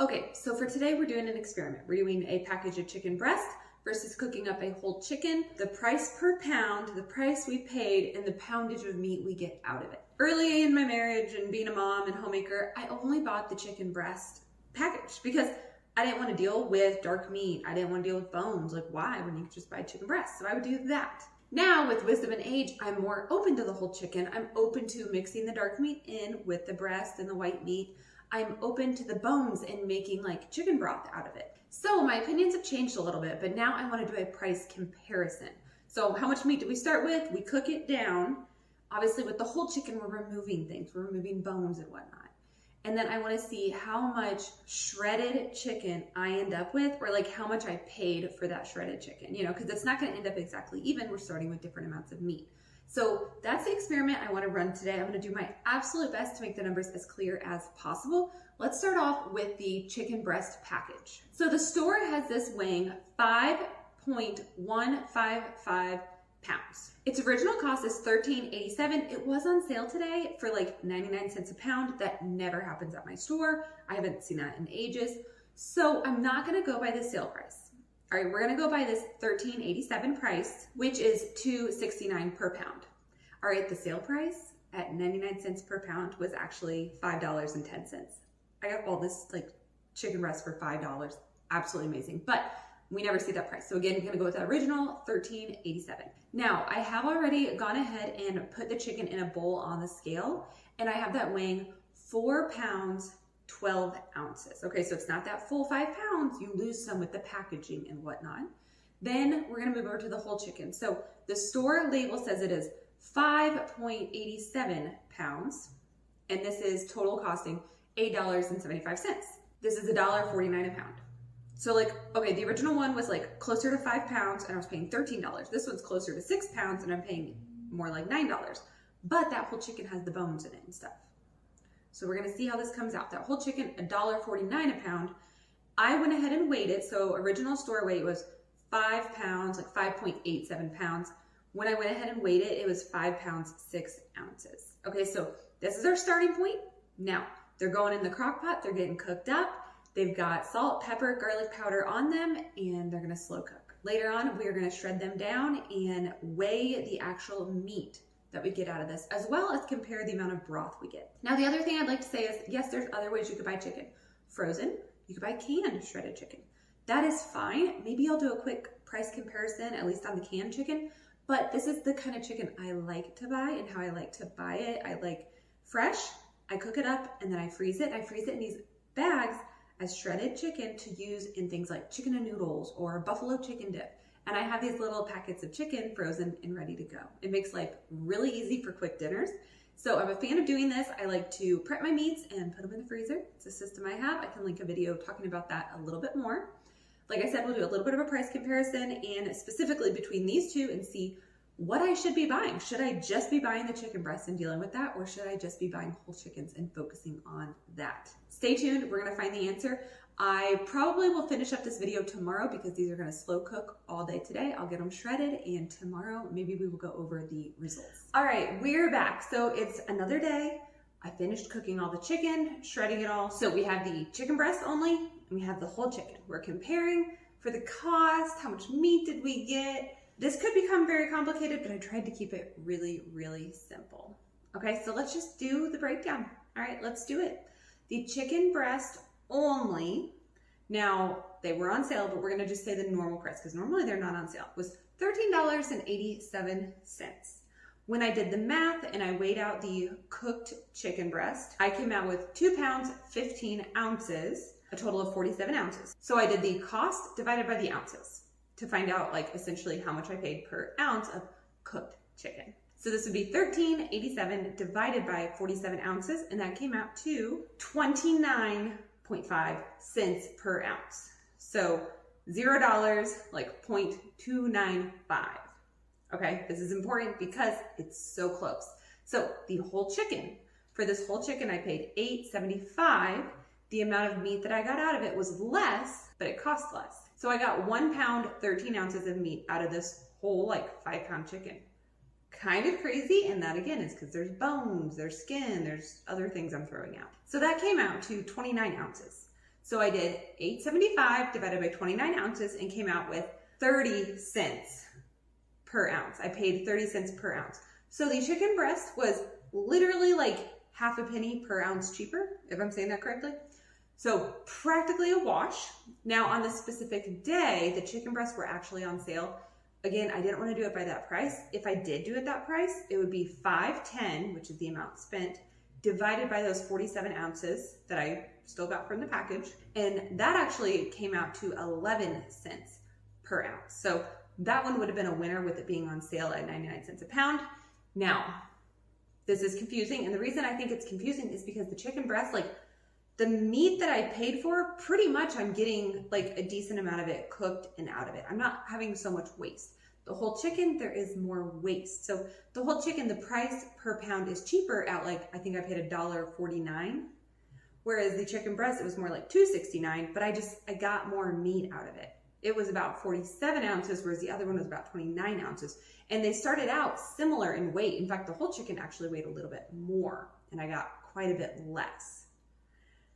Okay, so for today we're doing an experiment. We're doing a package of chicken breast versus cooking up a whole chicken, the price per pound, the price we paid, and the poundage of meat we get out of it. Early in my marriage and being a mom and homemaker, I only bought the chicken breast package because I didn't want to deal with dark meat. I didn't want to deal with bones. Like, why when you could just buy chicken breast? So I would do that. Now, with wisdom and age, I'm more open to the whole chicken. I'm open to mixing the dark meat in with the breast and the white meat. I'm open to the bones and making like chicken broth out of it. So my opinions have changed a little bit, but now I want to do a price comparison. So how much meat do we start with? We cook it down. Obviously with the whole chicken, we're removing things. We're removing bones and whatnot. And then I want to see how much shredded chicken I end up with, or like how much I paid for that shredded chicken, you know, because it's not going to end up exactly even. We're starting with different amounts of meat. So that's the experiment I want to run today. I'm going to do my absolute best to make the numbers as clear as possible. Let's start off with the chicken breast package. So the store has this weighing 5.155 pounds. Its original cost is $13.87. It was on sale today for like 99 cents a pound. That never happens at my store. I haven't seen that in ages. So I'm not going to go by the sale price. All right, we're going to go by this $13.87 price, which is $2.69 per pound. All right, the sale price at 99 cents per pound was actually $5.10. I got all this like chicken breast for $5. Absolutely amazing. But we never see that price. So again, we're going to go with the original $13.87. Now, I have already gone ahead and put the chicken in a bowl on the scale, and I have that weighing 4 pounds, 12 ounces. Okay, so it's not that full 5 pounds. You lose some with the packaging and whatnot. Then we're going to move over to the whole chicken. So the store label says it is 5.87 pounds, and this is total costing $8.75. This is $1.49 a pound. So like, okay, the original one was like closer to 5 pounds and I was paying $13. This one's closer to 6 pounds and I'm paying more like $9. But that whole chicken has the bones in it and stuff. So we're gonna see how this comes out. That whole chicken, $1.49 a pound. I went ahead and weighed it. So original store weight was 5 pounds, like 5.87 pounds. When I went ahead and weighed it, it was 5 pounds, 6 ounces. Okay, so this is our starting point. Now, they're going in the crock pot, they're getting cooked up. They've got salt, pepper, garlic powder on them, and they're gonna slow cook. Later on, we are gonna shred them down and weigh the actual meat that we get out of this, as well as compare the amount of broth we get. Now, the other thing I'd like to say is, yes, there's other ways you could buy chicken. Frozen, you could buy canned shredded chicken. That is fine. Maybe I'll do a quick price comparison, at least on the canned chicken, but this is the kind of chicken I like to buy and how I like to buy it. I like fresh, I cook it up, and then I freeze it. I freeze it in these bags as shredded chicken to use in things like chicken and noodles or buffalo chicken dip. And I have these little packets of chicken frozen and ready to go. It makes life really easy for quick dinners. So I'm a fan of doing this. I like to prep my meats and put them in the freezer. It's a system I have. I can link a video talking about that a little bit more. Like I said, we'll do a little bit of a price comparison and specifically between these two and see what I should be buying. Should I just be buying the chicken breast and dealing with that, or should I just be buying whole chickens and focusing on that? Stay tuned, we're gonna find the answer. I probably will finish up this video tomorrow because these are gonna slow cook all day today. I'll get them shredded and tomorrow maybe we will go over the results. All right, we're back. So it's another day. I finished cooking all the chicken, shredding it all. So we have the chicken breast only and we have the whole chicken. We're comparing for the cost, how much meat did we get? This could become very complicated, but I tried to keep it really, really simple. Okay, so let's just do the breakdown. All right, let's do it. The chicken breast only, now they were on sale, but we're gonna just say the normal price because normally they're not on sale, was $13.87. When I did the math and I weighed out the cooked chicken breast, I came out with 2 pounds, 15 ounces, a total of 47 ounces. So I did the cost divided by the ounces to find out like essentially how much I paid per ounce of cooked chicken. So this would be $13.87 divided by 47 ounces, and that came out to 29.5 cents per ounce. So $0, like 0.295. Okay, this is important because it's so close. So the whole chicken, for this whole chicken, I paid $8.75. The amount of meat that I got out of it was less, but it cost less. So I got 1 pound, 13 ounces of meat out of this whole like 5 pound chicken. Kind of crazy, and that again is because there's bones, there's skin, there's other things I'm throwing out. So that came out to 29 ounces. So I did $8.75 divided by 29 ounces and came out with 30 cents per ounce. I paid 30 cents per ounce. So the chicken breast was literally like half a penny per ounce cheaper, if I'm saying that correctly. So practically a wash. Now on this specific day, the chicken breasts were actually on sale. Again, I didn't want to do it by that price. If I did do it that price, it would be $5.10, which is the amount spent, divided by those 47 ounces that I still got from the package. And that actually came out to 11 cents per ounce. So that one would have been a winner with it being on sale at 99 cents a pound. Now, this is confusing. And the reason I think it's confusing is because the chicken breast, like the meat that I paid for, pretty much I'm getting like a decent amount of it cooked and out of it. I'm not having so much waste. The whole chicken, there is more waste. So the whole chicken, the price per pound is cheaper at like, I think I paid $1.49. Whereas the chicken breast, it was more like $2.69, but I got more meat out of it. It was about 47 ounces, whereas the other one was about 29 ounces. And they started out similar in weight. In fact, the whole chicken actually weighed a little bit more, and I got quite a bit less.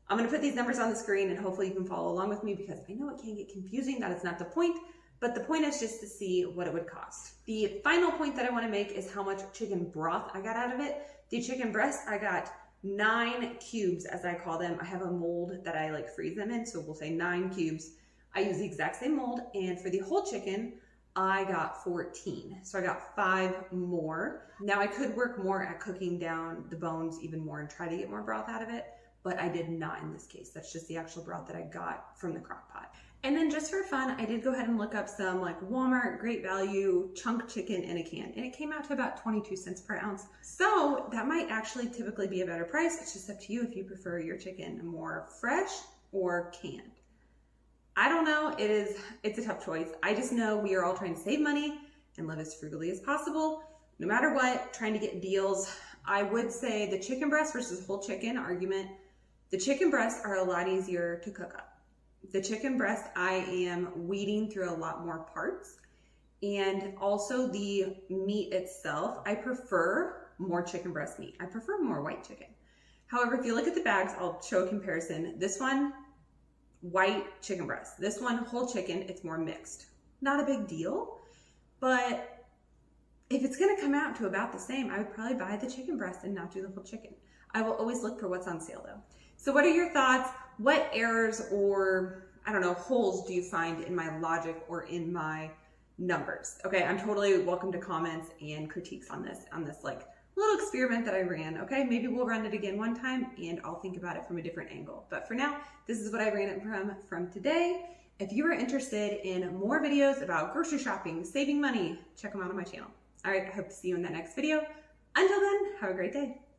I'm gonna put these numbers on the screen and hopefully you can follow along with me because I know it can get confusing. That is not the point, but the point is just to see what it would cost. The final point that I wanna make is how much chicken broth I got out of it. The chicken breast, I got 9 cubes, as I call them. I have a mold that I like freeze them in, so we'll say 9 cubes. I use the exact same mold, and for the whole chicken, I got 14. So I got 5 more. Now I could work more at cooking down the bones even more and try to get more broth out of it, but I did not in this case. That's just the actual broth that I got from the crock pot. And then just for fun, I did go ahead and look up some like Walmart Great Value chunk chicken in a can, and it came out to about 22 cents per ounce. So that might actually typically be a better price. It's just up to you if you prefer your chicken more fresh or canned. I don't know, it's a tough choice. I just know we are all trying to save money and live as frugally as possible. No matter what, trying to get deals. I would say the chicken breast versus whole chicken argument, the chicken breasts are a lot easier to cook up. The chicken breast, I am weeding through a lot more parts. And also the meat itself, I prefer more chicken breast meat. I prefer more white chicken. However, if you look at the bags, I'll show a comparison. This one, white chicken breast. This one, whole chicken, it's more mixed. Not a big deal, but if it's gonna come out to about the same, I would probably buy the chicken breast and not do the whole chicken. I will always look for what's on sale though. So what are your thoughts? What errors or, I don't know, holes do you find in my logic or in my numbers? Okay, I'm totally welcome to comments and critiques on this like little experiment that I ran. Okay, maybe we'll run it again one time and I'll think about it from a different angle. But for now, this is what I ran it from today. If you are interested in more videos about grocery shopping, saving money, check them out on my channel. All right, I hope to see you in that next video. Until then, have a great day.